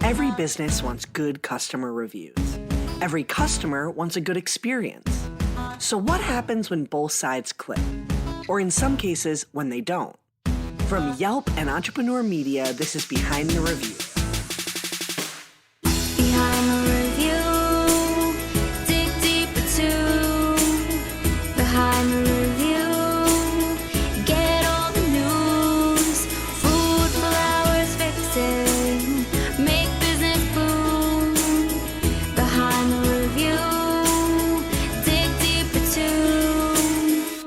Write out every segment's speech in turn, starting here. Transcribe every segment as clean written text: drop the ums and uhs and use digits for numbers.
Every business wants good customer reviews. Every customer wants a good experience. So what happens when both sides click? Or in some cases, when they don't? From Yelp and Entrepreneur Media, this is Behind the Review. Behind the review, dig deeper too. Behind the review, get all the news. Food, flowers, fixing, make business boom. Behind the review, dig deeper too.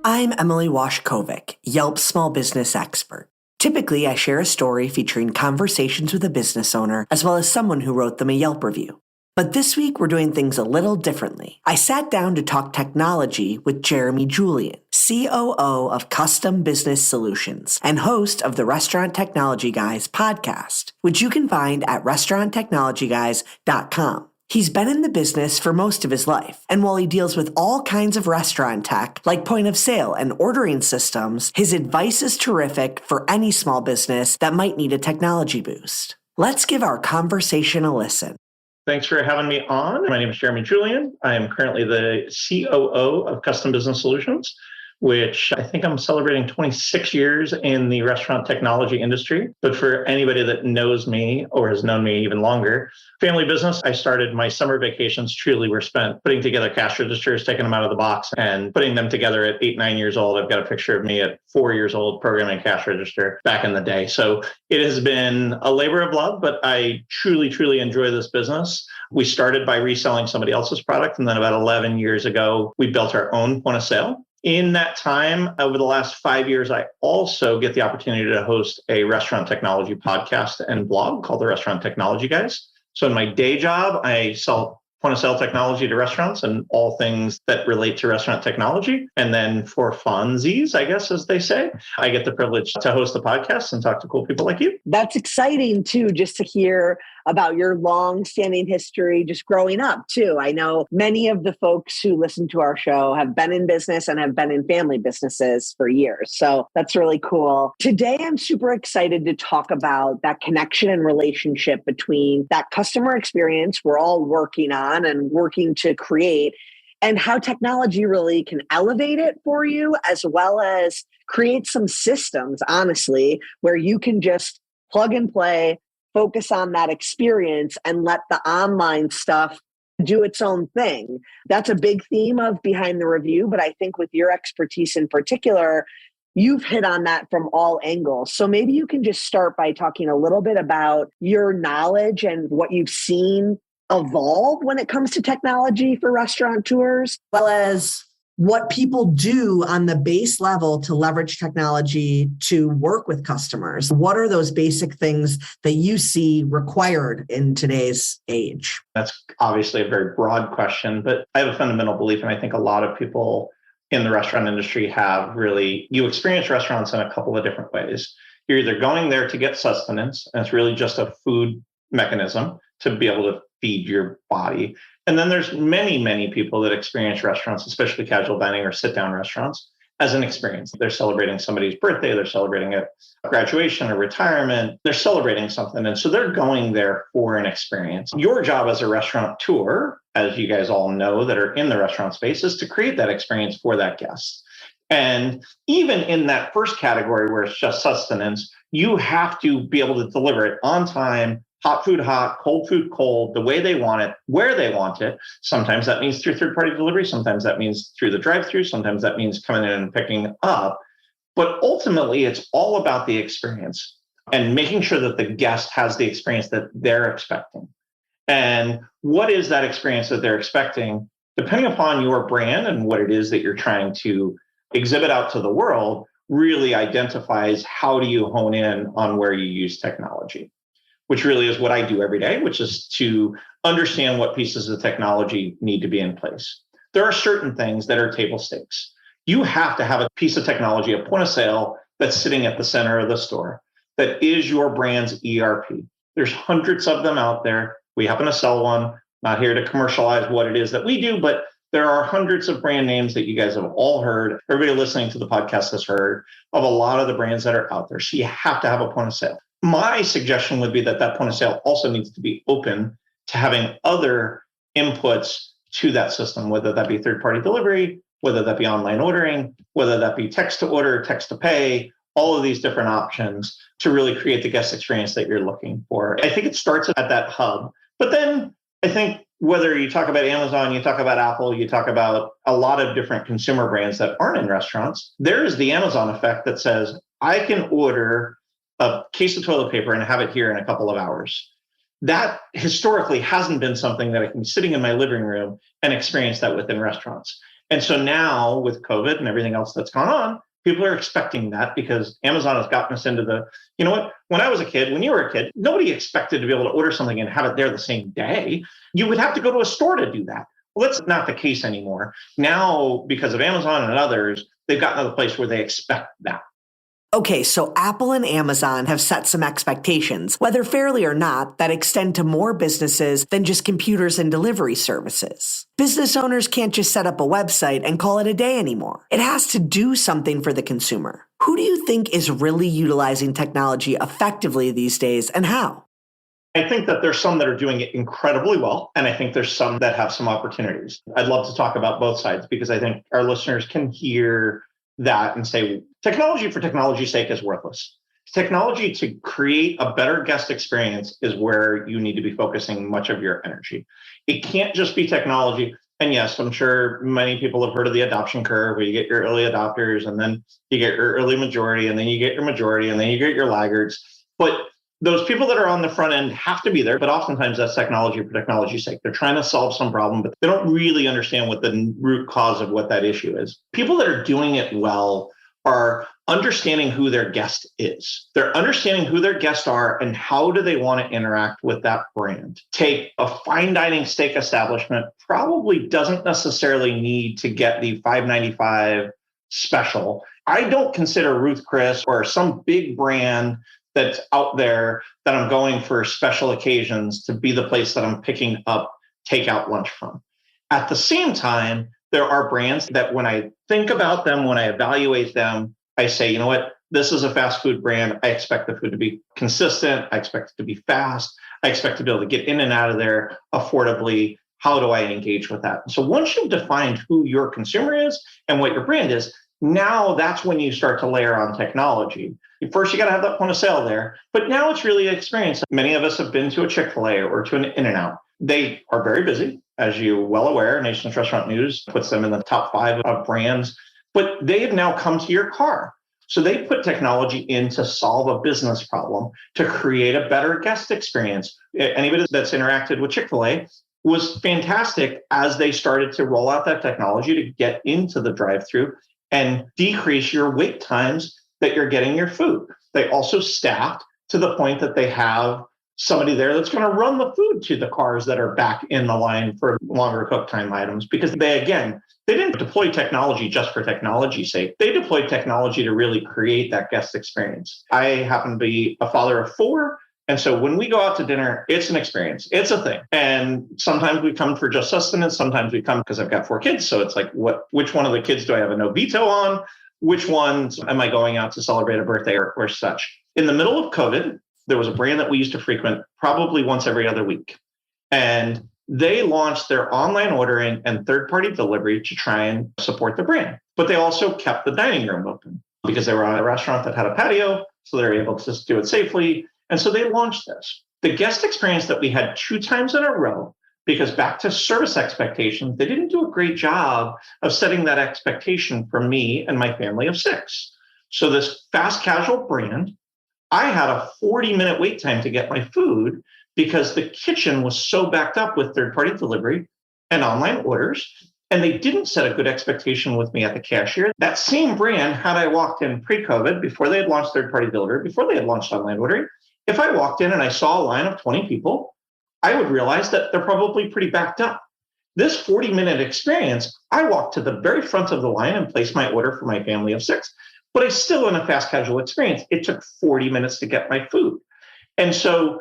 I'm Emily Washkovic, Yelp's small business expert. Typically, I share a story featuring conversations with a business owner as well as someone who wrote them a Yelp review. But this week, we're doing things a little differently. I sat down to talk technology with Jeremy Julian, COO of Custom Business Solutions and host of the Restaurant Technology Guys podcast, which you can find at restauranttechnologyguys.com. He's been in the business for most of his life, and while he deals with all kinds of restaurant tech, like point of sale and ordering systems, his advice is terrific for any small business that might need a technology boost. Let's give our conversation a listen. Thanks for having me on. My name is Jeremy Julian. I am currently the COO of Custom Business Solutions, which I think I'm celebrating 26 years in the restaurant technology industry. But for anybody that knows me or has known me even longer, family business, I started my summer vacations truly were spent putting together cash registers, taking them out of the box and putting them together at 8, 9 years old. I've got a picture of me at 4 years old programming cash register back in the day. So it has been a labor of love, but I truly enjoy this business. We started by reselling somebody else's product. And then about 11 years ago, we built our own point of sale. In that time, over the last 5 years, I also get the opportunity to host a restaurant technology podcast and blog called the Restaurant Technology Guys. So in my day job, I sell point of sale technology to restaurants and all things that relate to restaurant technology. And then for funsies, I guess, as they say, I get the privilege to host the podcast and talk to cool people like you. That's exciting too, just to hear about your long-standing history, just growing up too. I know many of the folks who listen to our show have been in business and have been in family businesses for years. So that's really cool. Today, I'm super excited to talk about that connection and relationship between that customer experience we're all working on and working to create, and how technology really can elevate it for you, as well as create some systems, honestly, where you can just plug and play, focus on that experience and let the online stuff do its own thing. That's a big theme of Behind the Review, but I think with your expertise in particular, you've hit on that from all angles. So maybe you can just start by talking a little bit about your knowledge and what you've seen evolve when it comes to technology for restaurateurs, as well as what people do on the base level to leverage technology to work with customers. What are those basic things that you see required in today's age? That's obviously a very broad question, but I have a fundamental belief, and I think a lot of people in the restaurant industry have really, you experience restaurants in a couple of different ways. You're either going there to get sustenance, and it's really just a food mechanism to be able to feed your body. And then there's many people that experience restaurants, especially casual dining or sit-down restaurants, as an experience. They're celebrating somebody's birthday, they're celebrating a graduation or retirement, they're celebrating something. And so they're going there for an experience. Your job as a restaurateur, as you guys all know that are in the restaurant space, is to create that experience for that guest. And even in that first category where it's just sustenance, you have to be able to deliver it on time, hot food hot, cold food cold, the way they want it, where they want it. Sometimes that means through third-party delivery. Sometimes that means through the drive-through. Sometimes that means coming in and picking up. But ultimately, it's all about the experience and making sure that the guest has the experience that they're expecting. And what is that experience that they're expecting? Depending upon your brand and what it is that you're trying to exhibit out to the world, really identifies how do you hone in on where you use technology, which really is what I do every day, which is to understand what pieces of technology need to be in place. There are certain things that are table stakes. You have to have a piece of technology, a point of sale that's sitting at the center of the store, that is your brand's ERP. There's hundreds of them out there. We happen to sell one. Not here to commercialize what it is that we do, but there are hundreds of brand names that you guys have all heard. Everybody listening to the podcast has heard of a lot of the brands that are out there. So you have to have a point of sale. My suggestion would be that that point of sale also needs to be open to having other inputs to that system, whether that be third-party delivery, whether that be online ordering, whether that be text to order, text to pay, all of these different options to really create the guest experience that you're looking for. I think it starts at that hub. But then I think whether you talk about Amazon, you talk about Apple, you talk about a lot of different consumer brands that aren't in restaurants, there is the Amazon effect that says, I can order a case of toilet paper and have it here in a couple of hours. That historically hasn't been something that I can be sitting in my living room and experience that within restaurants. And so now with COVID and everything else that's gone on, people are expecting that because Amazon has gotten us into the, you know what, when I was a kid, when you were a kid, nobody expected to be able to order something and have it there the same day. You would have to go to a store to do that. Well, that's not the case anymore. Now, because of Amazon and others, they've gotten to the place where they expect that. Okay, so Apple and Amazon have set some expectations, whether fairly or not, that extend to more businesses than just computers and delivery services. Business owners can't just set up a website and call it a day anymore. It has to do something for the consumer. Who do you think is really utilizing technology effectively these days, and how? I think that there's some that are doing it incredibly well, and I think there's some that have some opportunities. I'd love to talk about both sides because I think our listeners can hear that and say, technology for technology's sake is worthless. Technology to create a better guest experience is where you need to be focusing much of your energy. It can't just be technology. And yes, I'm sure many people have heard of the adoption curve where you get your early adopters and then you get your early majority and then you get your majority and then you get your laggards. But those people that are on the front end have to be there, but oftentimes that's technology for technology's sake. They're trying to solve some problem, but they don't really understand what the root cause of what that issue is. People that are doing it well are understanding who their guest is. They're understanding who their guests are and how do they want to interact with that brand. Take a fine dining steak establishment, probably doesn't necessarily need to get the $5.95 special. I don't consider Ruth Chris or some big brand that's out there that I'm going for special occasions to be the place that I'm picking up takeout lunch from. At the same time, there are brands that when I think about them, when I evaluate them, I say, you know what, this is a fast food brand. I expect the food to be consistent. I expect it to be fast. I expect to be able to get in and out of there affordably. How do I engage with that? So once you've defined who your consumer is and what your brand is, now that's when you start to layer on technology. First, you got to have that point of sale there, but now it's really an experience. Many of us have been to a Chick-fil-A or to an In-N-Out. They are very busy, as you're well aware. Nation's Restaurant News puts them in the top 5 of brands, but they have now come to your car. So they put technology in to solve a business problem, to create a better guest experience. Anybody that's interacted with Chick-fil-A was fantastic as they started to roll out that technology to get into the drive-thru and decrease your wait times that you're getting your food. They also staffed to the point that they have somebody there that's going to run the food to the cars that are back in the line for longer cook time items, because they didn't deploy technology just for technology's sake. They deployed technology to really create that guest experience. I happen to be a father of 4. And so when we go out to dinner, it's an experience. It's a thing. And sometimes we come for just sustenance. Sometimes we come because I've got 4 kids. So it's like, which one of the kids do I have a no veto on? Which ones am I going out to celebrate a birthday or such? In the middle of COVID, there was a brand that we used to frequent probably once every other week. And they launched their online ordering and third-party delivery to try and support the brand. But they also kept the dining room open because they were on a restaurant that had a patio. So they were able to just do it safely. And so they launched this. The guest experience that we had 2 times in a row, because back to service expectations, they didn't do a great job of setting that expectation for me and my family of 6. So this fast casual brand, I had a 40-minute wait time to get my food because the kitchen was so backed up with third-party delivery and online orders, and they didn't set a good expectation with me at the cashier. That same brand, had I walked in pre-COVID, before they had launched third-party delivery, before they had launched online ordering, if I walked in and I saw a line of 20 people, I would realize that they're probably pretty backed up. This 40-minute experience, I walked to the very front of the line and placed my order for my family of 6, but I still in a fast casual experience. It took 40 minutes to get my food. And so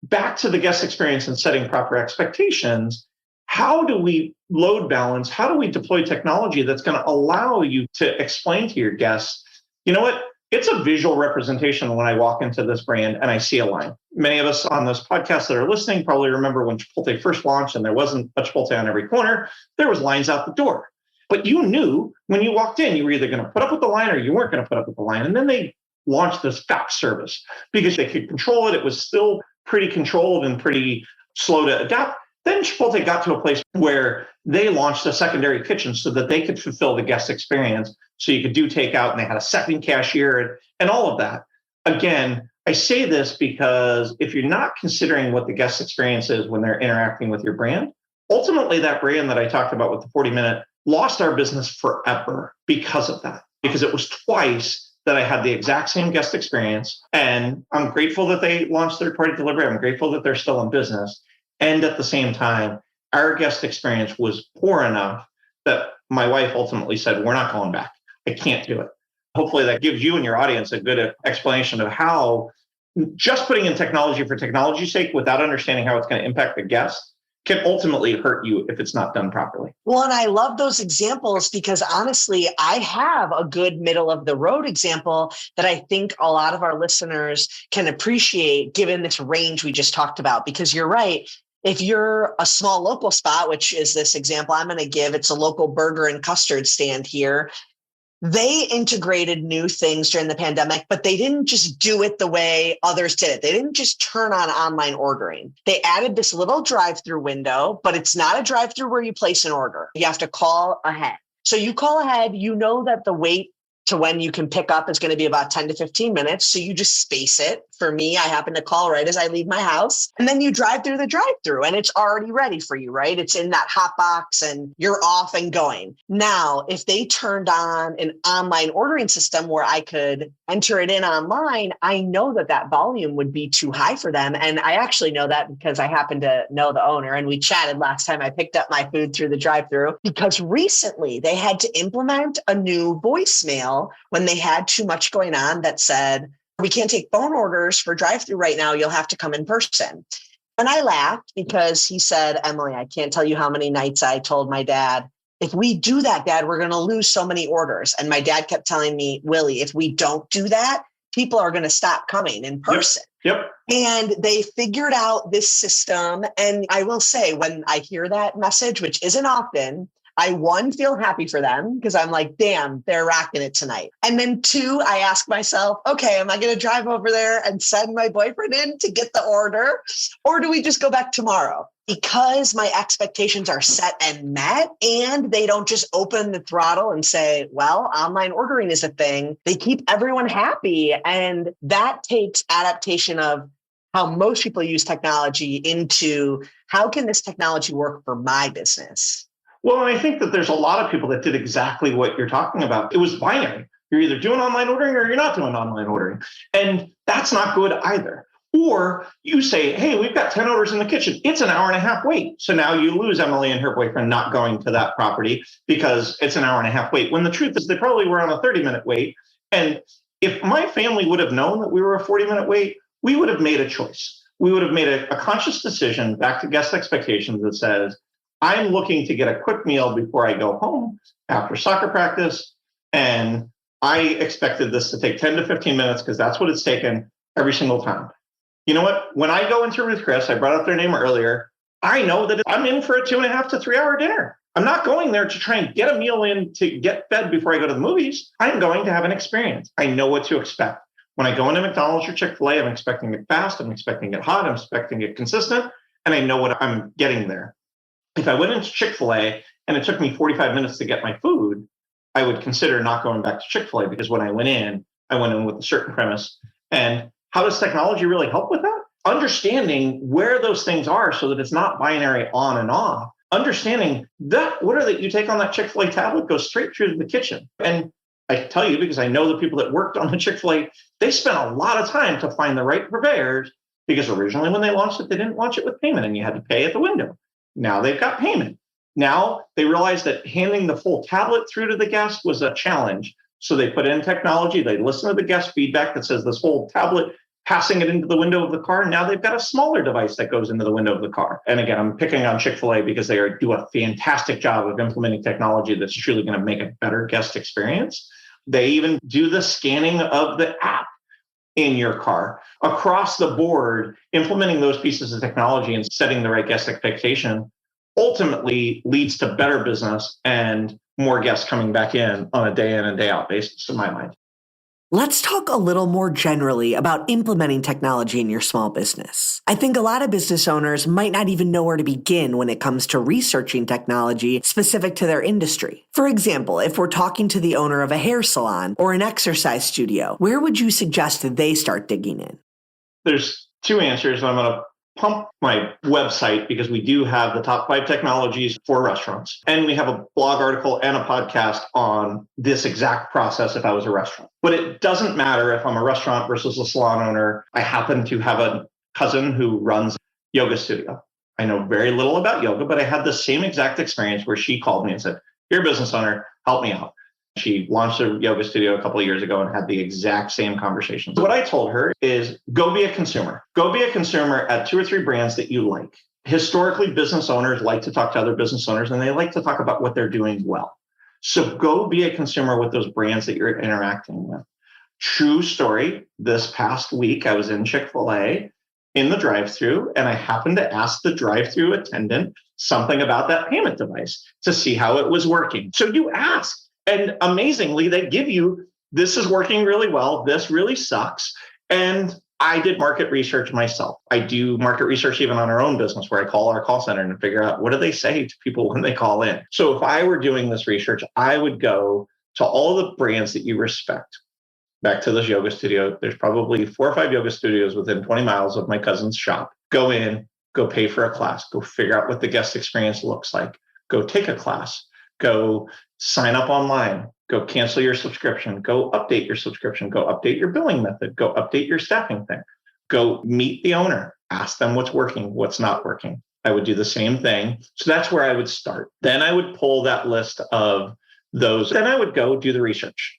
back to the guest experience and setting proper expectations, how do we load balance? How do we deploy technology that's going to allow you to explain to your guests, you know what? It's a visual representation when I walk into this brand and I see a line. Many of us on this podcast that are listening probably remember when Chipotle first launched and there wasn't a Chipotle on every corner. There was lines out the door. But you knew when you walked in, you were either going to put up with the line or you weren't going to put up with the line. And then they launched this fax service because they could control it. It was still pretty controlled and pretty slow to adapt. Then Chipotle got to a place where they launched a secondary kitchen so that they could fulfill the guest experience. So you could do takeout, and they had a second cashier and all of that. Again, I say this because if you're not considering what the guest experience is when they're interacting with your brand, ultimately that brand that I talked about with the 40-minute lost our business forever because of that, because it was twice that I had the exact same guest experience. And I'm grateful that they launched third-party delivery. I'm grateful that they're still in business. And at the same time, our guest experience was poor enough that my wife ultimately said, we're not going back. I can't do it. Hopefully that gives you and your audience a good explanation of how just putting in technology for technology's sake without understanding how it's going to impact the guest can ultimately hurt you if it's not done properly. Well, and I love those examples because honestly, I have a good middle of the road example that I think a lot of our listeners can appreciate given this range we just talked about, because you're right. If you're a small local spot, which is this example I'm going to give, it's a local burger and custard stand here. They integrated new things during the pandemic, but they didn't just do it the way others did it. They didn't just turn on online ordering. They added this little drive-through window, but it's not a drive-through where you place an order. You have to call ahead. So you call ahead, you know that the wait to when you can pick up is going to be about 10 to 15 minutes. So you just space it. For me, I happen to call right as I leave my house. And then you drive through the drive-through and it's already ready for you, right? It's in that hot box and you're off and going. Now, if they turned on an online ordering system where I could enter it in online, I know that that volume would be too high for them. And I actually know that because I happen to know the owner and we chatted last time I picked up my food through the drive-through, because recently they had to implement a new voicemail when they had too much going on that said, we can't take phone orders for drive-through right now. You'll have to come in person. And I laughed because he said, Emily, I can't tell you how many nights I told my dad, if we do that, Dad, we're going to lose so many orders. And my dad kept telling me, Willie, if we don't do that, people are going to stop coming in person. Yep. And they figured out this system. And I will say, when I hear that message, which isn't often, I, one, feel happy for them because I'm like, damn, they're rocking it tonight. And then two, I ask myself, okay, am I going to drive over there and send my boyfriend in to get the order? Or do we just go back tomorrow? Because my expectations are set and met and they don't just open the throttle and say, well, online ordering is a thing. They keep everyone happy. And that takes adaptation of how most people use technology into how can this technology work for my business? Well, and I think that there's a lot of people that did exactly what you're talking about. It was binary. You're either doing online ordering or you're not doing online ordering. And that's not good either. Or you say, hey, we've got 10 orders in the kitchen. It's an hour and a half wait. So now you lose Emily and her boyfriend not going to that property because it's an hour and a half wait. When the truth is they probably were on a 30-minute wait. And if my family would have known that we were a 40-minute wait, we would have made a choice. We would have made a conscious decision back to guest expectations that says, I'm looking to get a quick meal before I go home after soccer practice. And I expected this to take 10 to 15 minutes because that's what it's taken every single time. You know what? When I go into Ruth Chris, I brought up their name earlier. I know that I'm in for a 2.5 to 3 hour dinner. I'm not going there to try and get a meal in to get fed before I go to the movies. I'm going to have an experience. I know what to expect. When I go into McDonald's or Chick-fil-A, I'm expecting it fast. I'm expecting it hot. I'm expecting it consistent. And I know what I'm getting there. If I went into Chick-fil-A and it took me 45 minutes to get my food, I would consider not going back to Chick-fil-A because when I went in with a certain premise. And how does technology really help with that? Understanding where those things are so that it's not binary on and off. Understanding that order that you take on that Chick-fil-A tablet goes straight through the kitchen. And I tell you, because I know the people that worked on the Chick-fil-A, they spent a lot of time to find the right purveyors because originally when they launched it, they didn't launch it with payment and you had to pay at the window. Now they've got payment. Now they realized that handing the full tablet through to the guest was a challenge. So they put in technology. They listen to the guest feedback that says this whole tablet, passing it into the window of the car. Now they've got a smaller device that goes into the window of the car. And again, I'm picking on Chick-fil-A because do a fantastic job of implementing technology that's truly going to make a better guest experience. They even do the scanning of the app in your car. Across the board, implementing those pieces of technology and setting the right guest expectation ultimately leads to better business and more guests coming back in on a day in and day out basis, in my mind. Let's talk a little more generally about implementing technology in your small business. I think a lot of business owners might not even know where to begin when it comes to researching technology specific to their industry. For example, if we're talking to the owner of a hair salon or an exercise studio, where would you suggest that they start digging in? There's two answers. I'm going to pump my website because we do have the top 5 technologies for restaurants. And we have a blog article and a podcast on this exact process if I was a restaurant. But it doesn't matter if I'm a restaurant versus a salon owner. I happen to have a cousin who runs a yoga studio. I know very little about yoga, but I had the same exact experience where she called me and said, "You're a business owner, help me out." She launched a yoga studio a couple of years ago and had the exact same conversations. What I told her is go be a consumer. Go be a consumer at 2 or 3 brands that you like. Historically, business owners like to talk to other business owners and they like to talk about what they're doing well. So go be a consumer with those brands that you're interacting with. True story. This past week, I was in Chick-fil-A in the drive-thru and I happened to ask the drive-thru attendant something about that payment device to see how it was working. So you ask. And amazingly, they give you, this is working really well. This really sucks. And I did market research myself. I do market research even on our own business where I call our call center and figure out what do they say to people when they call in. So if I were doing this research, I would go to all the brands that you respect. Back to this yoga studio, there's probably 4 or 5 yoga studios within 20 miles of my cousin's shop. Go in, go pay for a class, go figure out what the guest experience looks like, go take a class. Go sign up online, go cancel your subscription, go update your subscription, go update your billing method, go update your staffing thing, go meet the owner, ask them what's working, what's not working. I would do the same thing. So that's where I would start. Then I would pull that list of those. Then I would go do the research.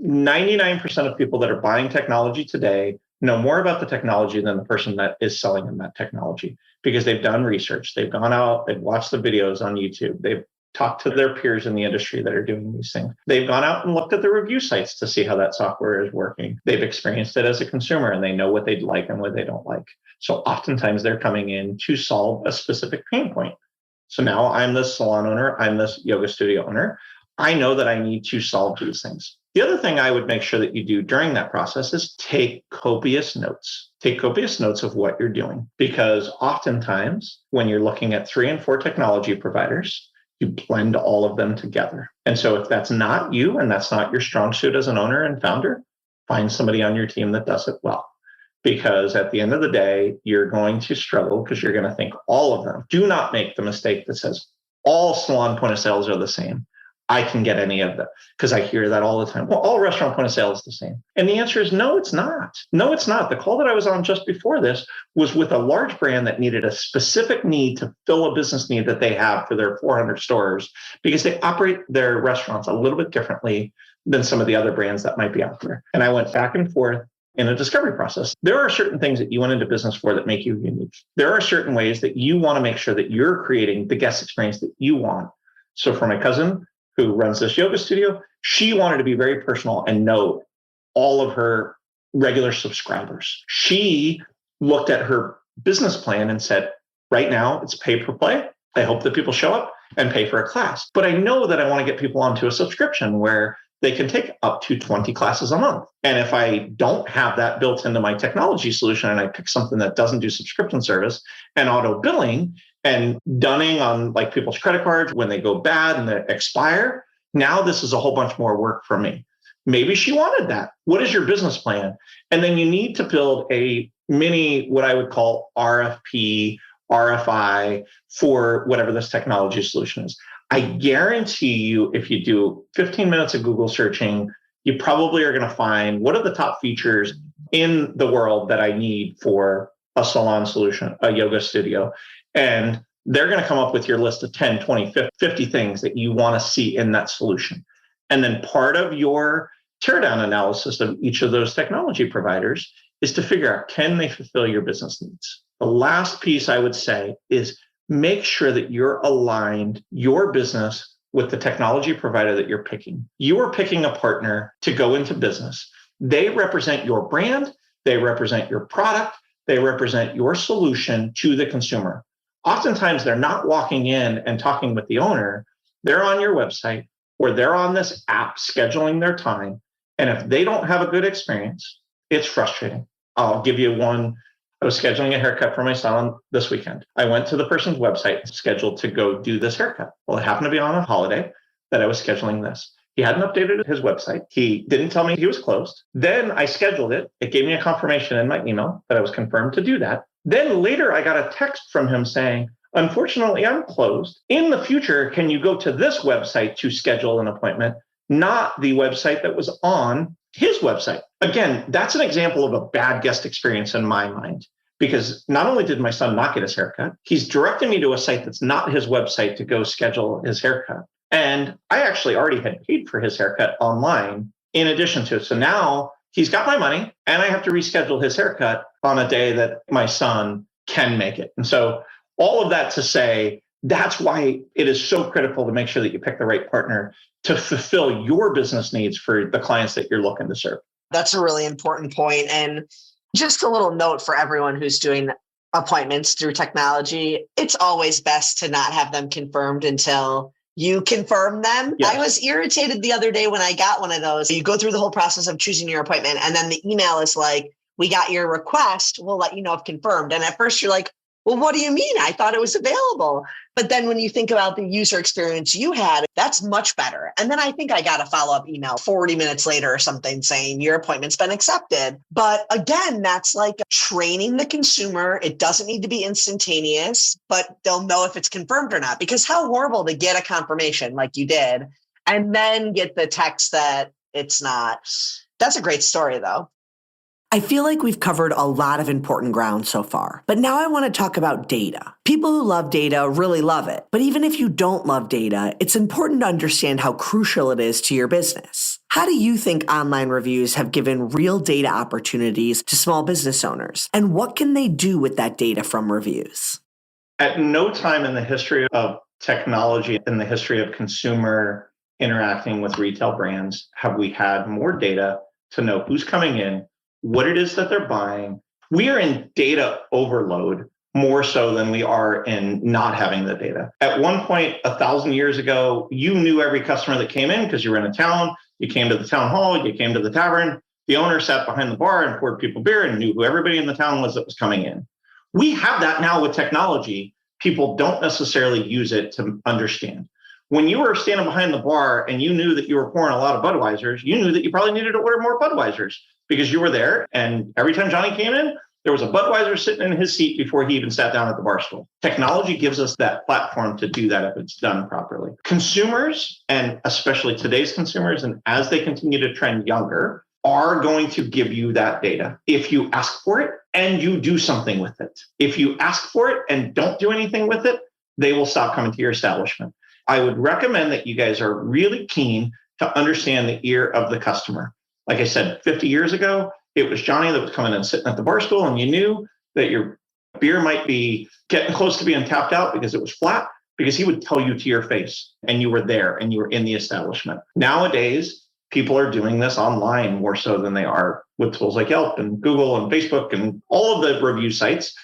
99% of people that are buying technology today know more about the technology than the person that is selling them that technology because they've done research. They've gone out, they've watched the videos on YouTube. They've talk to their peers in the industry that are doing these things. They've gone out and looked at the review sites to see how that software is working. They've experienced it as a consumer and they know what they'd like and what they don't like. So oftentimes they're coming in to solve a specific pain point. So now I'm this salon owner, I'm this yoga studio owner. I know that I need to solve these things. The other thing I would make sure that you do during that process is take copious notes. Take copious notes of what you're doing because oftentimes when you're looking at 3 and 4 technology providers, you blend all of them together. And so if that's not you and that's not your strong suit as an owner and founder, find somebody on your team that does it well. Because at the end of the day, you're going to struggle because you're going to think all of them. Do not make the mistake that says all salon point of sales are the same. I can get any of them because I hear that all the time. Well, all restaurant point of sale is the same. And the answer is no, it's not. No, it's not. The call that I was on just before this was with a large brand that needed a specific need to fill a business need that they have for their 400 stores because they operate their restaurants a little bit differently than some of the other brands that might be out there. And I went back and forth in a discovery process. There are certain things that you went into business for that make you unique. There are certain ways that you want to make sure that you're creating the guest experience that you want. So for my cousin, who runs this yoga studio, she wanted to be very personal and know all of her regular subscribers. She looked at her business plan and said, right now it's pay per play. I hope that people show up and pay for a class. But I know that I want to get people onto a subscription where they can take up to 20 classes a month. And if I don't have that built into my technology solution and I pick something that doesn't do subscription service and auto billing, and dunning on like people's credit cards when they go bad and they expire. Now this is a whole bunch more work for me. Maybe she wanted that. What is your business plan? And then you need to build a mini, what I would call RFP, RFI for whatever this technology solution is. I guarantee you, if you do 15 minutes of Google searching, you probably are going to find what are the top features in the world that I need for a salon solution, a yoga studio. And they're going to come up with your list of 10, 20, 50 things that you want to see in that solution. And then part of your teardown analysis of each of those technology providers is to figure out, can they fulfill your business needs? The last piece I would say is make sure that you're aligned your business with the technology provider that you're picking. You are picking a partner to go into business. They represent your brand, they represent your product, they represent your solution to the consumer. Oftentimes, they're not walking in and talking with the owner. They're on your website or they're on this app scheduling their time. And if they don't have a good experience, it's frustrating. I'll give you one. I was scheduling a haircut for my son this weekend. I went to the person's website scheduled to go do this haircut. Well, it happened to be on a holiday that I was scheduling this. He hadn't updated his website. He didn't tell me he was closed. Then I scheduled it. It gave me a confirmation in my email that I was confirmed to do that. Then later I got a text from him saying, unfortunately, I'm closed. In the future, can you go to this website to schedule an appointment, not the website that was on his website? Again, that's an example of a bad guest experience in my mind, because not only did my son not get his haircut, he's directing me to a site that's not his website to go schedule his haircut. And I actually already had paid for his haircut online in addition to it. So now he's got my money and I have to reschedule his haircut on a day that my son can make it. And so all of that to say, that's why it is so critical to make sure that you pick the right partner to fulfill your business needs for the clients that you're looking to serve. That's a really important point. And just a little note for everyone who's doing appointments through technology, it's always best to not have them confirmed until you confirm them. Yes. I was irritated the other day when I got one of those. You go through the whole process of choosing your appointment, and then the email is like, we got your request. We'll let you know if confirmed. And at first you're like, well, what do you mean? I thought it was available. But then when you think about the user experience you had, that's much better. And then I think I got a follow-up email 40 minutes later or something saying your appointment's been accepted. But again, that's like training the consumer. It doesn't need to be instantaneous, but they'll know if it's confirmed or not. Because how horrible to get a confirmation like you did and then get the text that it's not. That's a great story, though. I feel like we've covered a lot of important ground so far, but now I want to talk about data. People who love data really love it, but even if you don't love data, it's important to understand how crucial it is to your business. How do you think online reviews have given real data opportunities to small business owners, and what can they do with that data from reviews? At no time in the history of technology, in the history of consumer interacting with retail brands, have we had more data to know who's coming in, what it is that they're buying. We are in data overload more so than we are in not having the data. At one point, 1,000 years ago, you knew every customer that came in because you were in a town. You came to the town hall, you came to the tavern. The owner sat behind the bar and poured people beer and knew who everybody in the town was that was coming in. We have that now with technology. People don't necessarily use it to understand. When you were standing behind the bar and you knew that you were pouring a lot of Budweisers, you knew that you probably needed to order more Budweisers because you were there. And every time Johnny came in, there was a Budweiser sitting in his seat before he even sat down at the bar stool. Technology gives us that platform to do that if it's done properly. Consumers, and especially today's consumers, and as they continue to trend younger, are going to give you that data if you ask for it and you do something with it. If you ask for it and don't do anything with it, they will stop coming to your establishment. I would recommend that you guys are really keen to understand the ear of the customer. Like I said, 50 years ago, it was Johnny that was coming and sitting at the bar stool, and you knew that your beer might be getting close to being tapped out because it was flat, because he would tell you to your face, and you were there and you were in the establishment. Nowadays, people are doing this online more so than they are with tools like Yelp and Google and Facebook and all of the review sites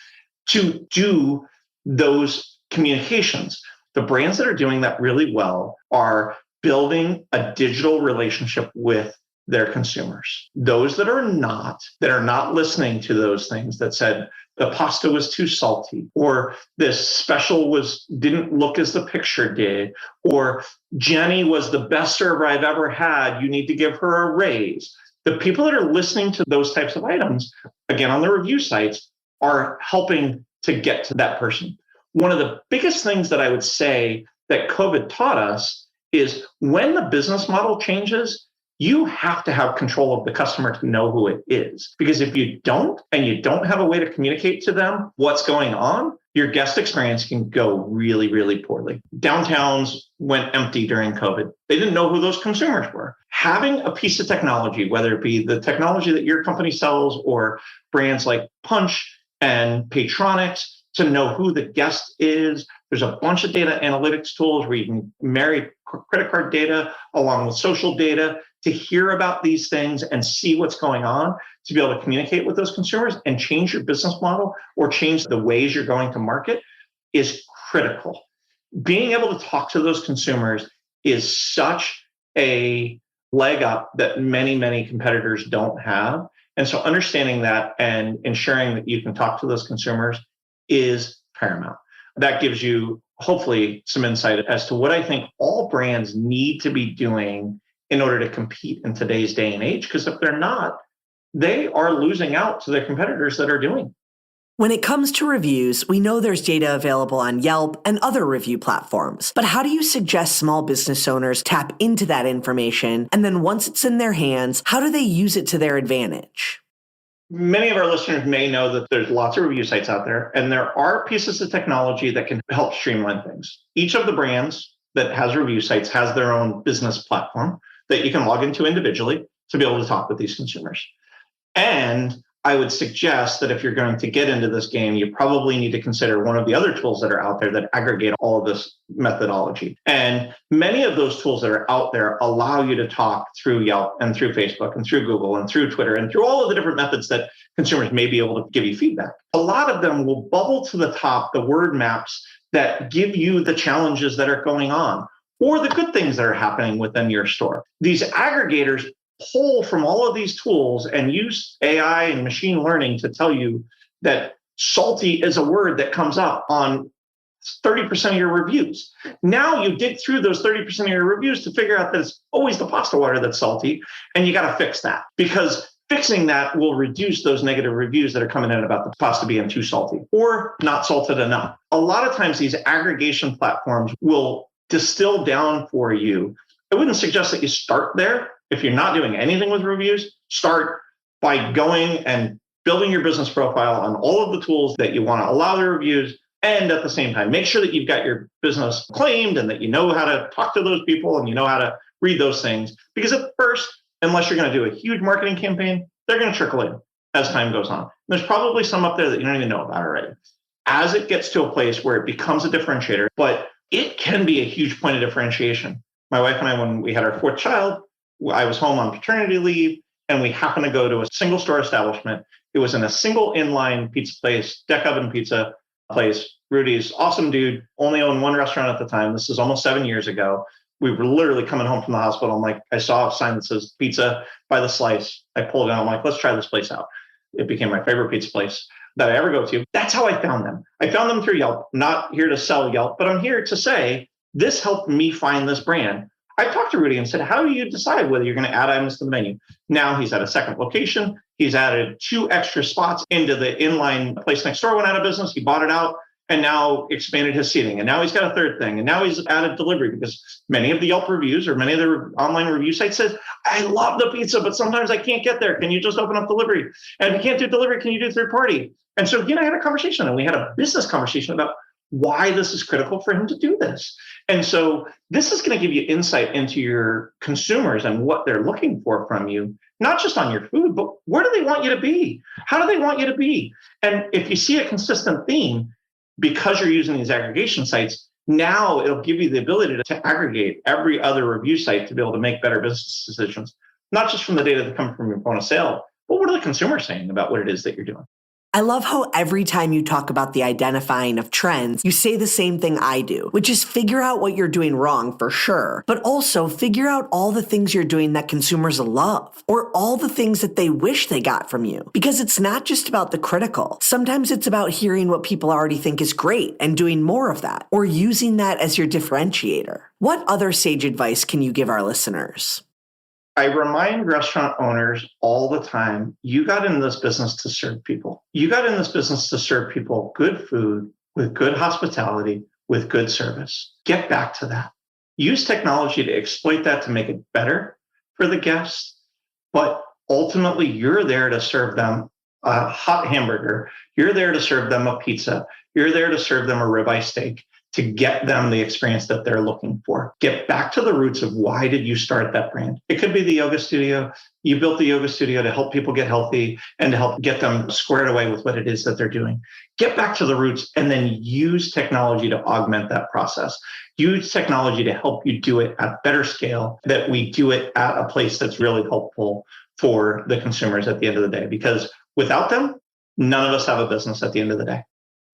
to do those communications. The brands that are doing that really well are building a digital relationship with their consumers. Those that are not listening to those things that said the pasta was too salty, or this special didn't look as the picture did, or Jenny was the best server I've ever had, you need to give her a raise. The people that are listening to those types of items, again, on the review sites, are helping to get to that person. One of the biggest things that I would say that COVID taught us is when the business model changes, you have to have control of the customer to know who it is. Because if you don't, and you don't have a way to communicate to them what's going on, your guest experience can go really, really poorly. Downtowns went empty during COVID. They didn't know who those consumers were. Having a piece of technology, whether it be the technology that your company sells or brands like Punch and Patronics, to know who the guest is. There's a bunch of data analytics tools where you can marry credit card data along with social data to hear about these things and see what's going on, to be able to communicate with those consumers and change your business model or change the ways you're going to market is critical. Being able to talk to those consumers is such a leg up that many, many competitors don't have. And so understanding that and ensuring that you can talk to those consumers is paramount. That gives you hopefully some insight as to what I think all brands need to be doing in order to compete in today's day and age. Because if they're not, they are losing out to their competitors that are doing. When it comes to reviews, we know there's data available on Yelp and other review platforms. But how do you suggest small business owners tap into that information? And then once it's in their hands, how do they use it to their advantage? Many of our listeners may know that there's lots of review sites out there, and there are pieces of technology that can help streamline things. Each of the brands that has review sites has their own business platform that you can log into individually to be able to talk with these consumers. And I would suggest that if you're going to get into this game, you probably need to consider one of the other tools that are out there that aggregate all of this methodology. And many of those tools that are out there allow you to talk through Yelp and through Facebook and through Google and through Twitter and through all of the different methods that consumers may be able to give you feedback. A lot of them will bubble to the top the word maps that give you the challenges that are going on or the good things that are happening within your store. These aggregators pull from all of these tools and use AI and machine learning to tell you that salty is a word that comes up on 30% of your reviews. Now you dig through those 30% of your reviews to figure out that it's always the pasta water that's salty, and you got to fix that, because fixing that will reduce those negative reviews that are coming in about the pasta being too salty or not salted enough. A lot of times these aggregation platforms will distill down for you. I wouldn't suggest that you start there. If you're not doing anything with reviews, start by going and building your business profile on all of the tools that you want to allow the reviews. And at the same time, make sure that you've got your business claimed and that you know how to talk to those people and you know how to read those things. Because at first, unless you're going to do a huge marketing campaign, they're going to trickle in as time goes on. There's probably some up there that you don't even know about already. As it gets to a place where it becomes a differentiator, but it can be a huge point of differentiation. My wife and I, when we had our fourth child, I was home on paternity leave, and we happened to go to a single store establishment. It was in a single inline pizza place, deck oven pizza place. Rudy's awesome dude, only owned one restaurant at the time. This is almost 7 years ago. We were literally coming home from the hospital. I'm like, I saw a sign that says pizza by the slice. I pulled it out. I'm like, let's try this place out. It became my favorite pizza place that I ever go to. That's how I found them. I found them through Yelp. I'm not here to sell Yelp, but I'm here to say this helped me find this brand. I talked to Rudy and said, how do you decide whether you're going to add items to the menu? Now he's at a second location. He's added 2 extra spots into the inline place next door, went out of business. He bought it out and now expanded his seating. And now he's got a third thing. And now he's added delivery, because many of the Yelp reviews or many of the online review sites says, I love the pizza, but sometimes I can't get there. Can you just open up delivery? And if you can't do delivery, can you do third party? And so he and I had a conversation, and we had a business conversation about why this is critical for him to do this. And so this is going to give you insight into your consumers and what they're looking for from you, not just on your food, but where do they want you to be? How do they want you to be? And if you see a consistent theme, because you're using these aggregation sites, now it'll give you the ability to aggregate every other review site to be able to make better business decisions, not just from the data that comes from your point of sale, but what are the consumers saying about what it is that you're doing? I love how every time you talk about the identifying of trends, you say the same thing I do, which is figure out what you're doing wrong for sure, but also figure out all the things you're doing that consumers love, or all the things that they wish they got from you. Because it's not just about the critical. Sometimes it's about hearing what people already think is great and doing more of that, or using that as your differentiator. What other sage advice can you give our listeners? I remind restaurant owners all the time, you got in this business to serve people. You got in this business to serve people good food, with good hospitality, with good service. Get back to that. Use technology to exploit that to make it better for the guests. But ultimately, you're there to serve them a hot hamburger. You're there to serve them a pizza. You're there to serve them a ribeye steak. to get them the experience that they're looking for. Get back to the roots of why did you start that brand? It could be the yoga studio. You built the yoga studio to help people get healthy and to help get them squared away with what it is that they're doing. Get back to the roots and then use technology to augment that process. Use technology to help you do it at better scale, that we do it at a place that's really helpful for the consumers at the end of the day. Because without them, none of us have a business at the end of the day.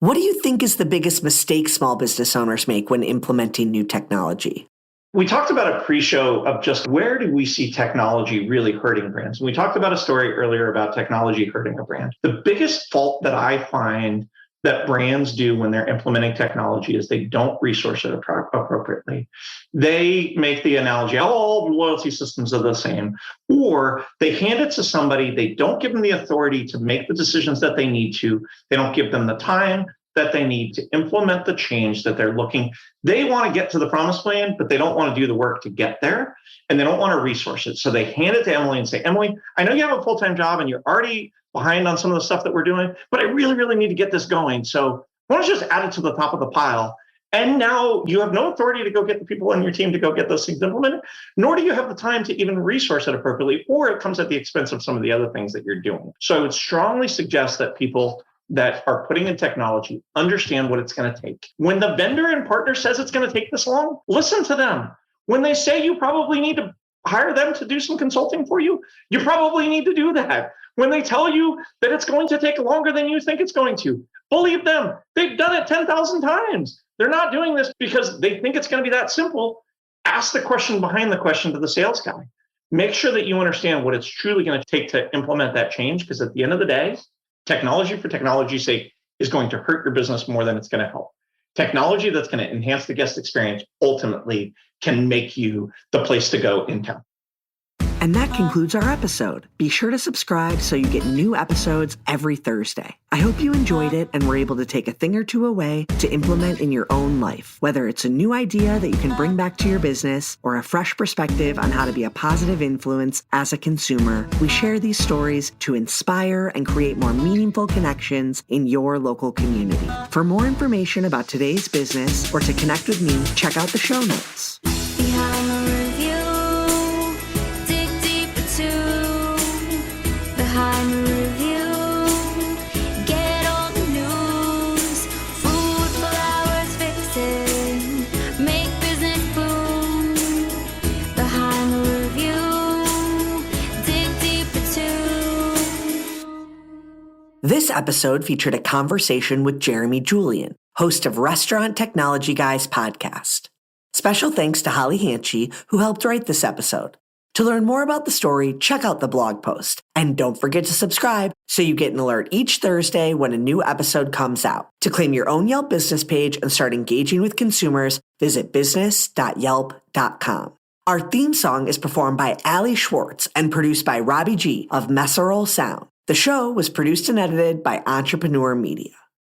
What do you think is the biggest mistake small business owners make when implementing new technology? We talked about a pre-show of just where do we see technology really hurting brands. We talked about a story earlier about technology hurting a brand. The biggest fault that I find that brands do when they're implementing technology is they don't resource it appropriately. They make the analogy, all loyalty systems are the same, or they hand it to somebody, they don't give them the authority to make the decisions that they need to, they don't give them the time that they need to implement the change that they're looking. They want to get to the promised land, but they don't want to do the work to get there, and they don't want to resource it. So they hand it to Emily and say, Emily, I know you have a full-time job and you're already behind on some of the stuff that we're doing, but I really, really need to get this going. So why don't you just add it to the top of the pile? And now you have no authority to go get the people on your team to go get those things implemented, nor do you have the time to even resource it appropriately, or it comes at the expense of some of the other things that you're doing. So I would strongly suggest that people that are putting in technology understand what it's going to take. When the vendor and partner says it's going to take this long, listen to them. When they say you probably need to hire them to do some consulting for you, you probably need to do that. When they tell you that it's going to take longer than you think it's going to, believe them. They've done it 10,000 times. They're not doing this because they think it's going to be that simple. Ask the question behind the question to the sales guy. Make sure that you understand what it's truly going to take to implement that change, because at the end of the day, technology for technology's sake is going to hurt your business more than it's going to help. Technology that's going to enhance the guest experience ultimately can make you the place to go in town. And that concludes our episode. Be sure to subscribe so you get new episodes every Thursday. I hope you enjoyed it and were able to take a thing or two away to implement in your own life. Whether it's a new idea that you can bring back to your business or a fresh perspective on how to be a positive influence as a consumer, we share these stories to inspire and create more meaningful connections in your local community. For more information about today's business or to connect with me, check out the show notes. Behind the review, dig deeper too. Behind the review, get all the news. Food, flowers, fixing, make business boom. Behind the review, dig deeper too. This episode featured a conversation with Jeremy Julian, host of Restaurant Technology Guys podcast. Special thanks to Holly Hanchy, who helped write this episode. To learn more about the story, check out the blog post. And don't forget to subscribe so you get an alert each Thursday when a new episode comes out. To claim your own Yelp business page and start engaging with consumers, visit business.yelp.com. Our theme song is performed by Ali Schwartz and produced by Robbie G of Messerol Sound. The show was produced and edited by Entrepreneur Media.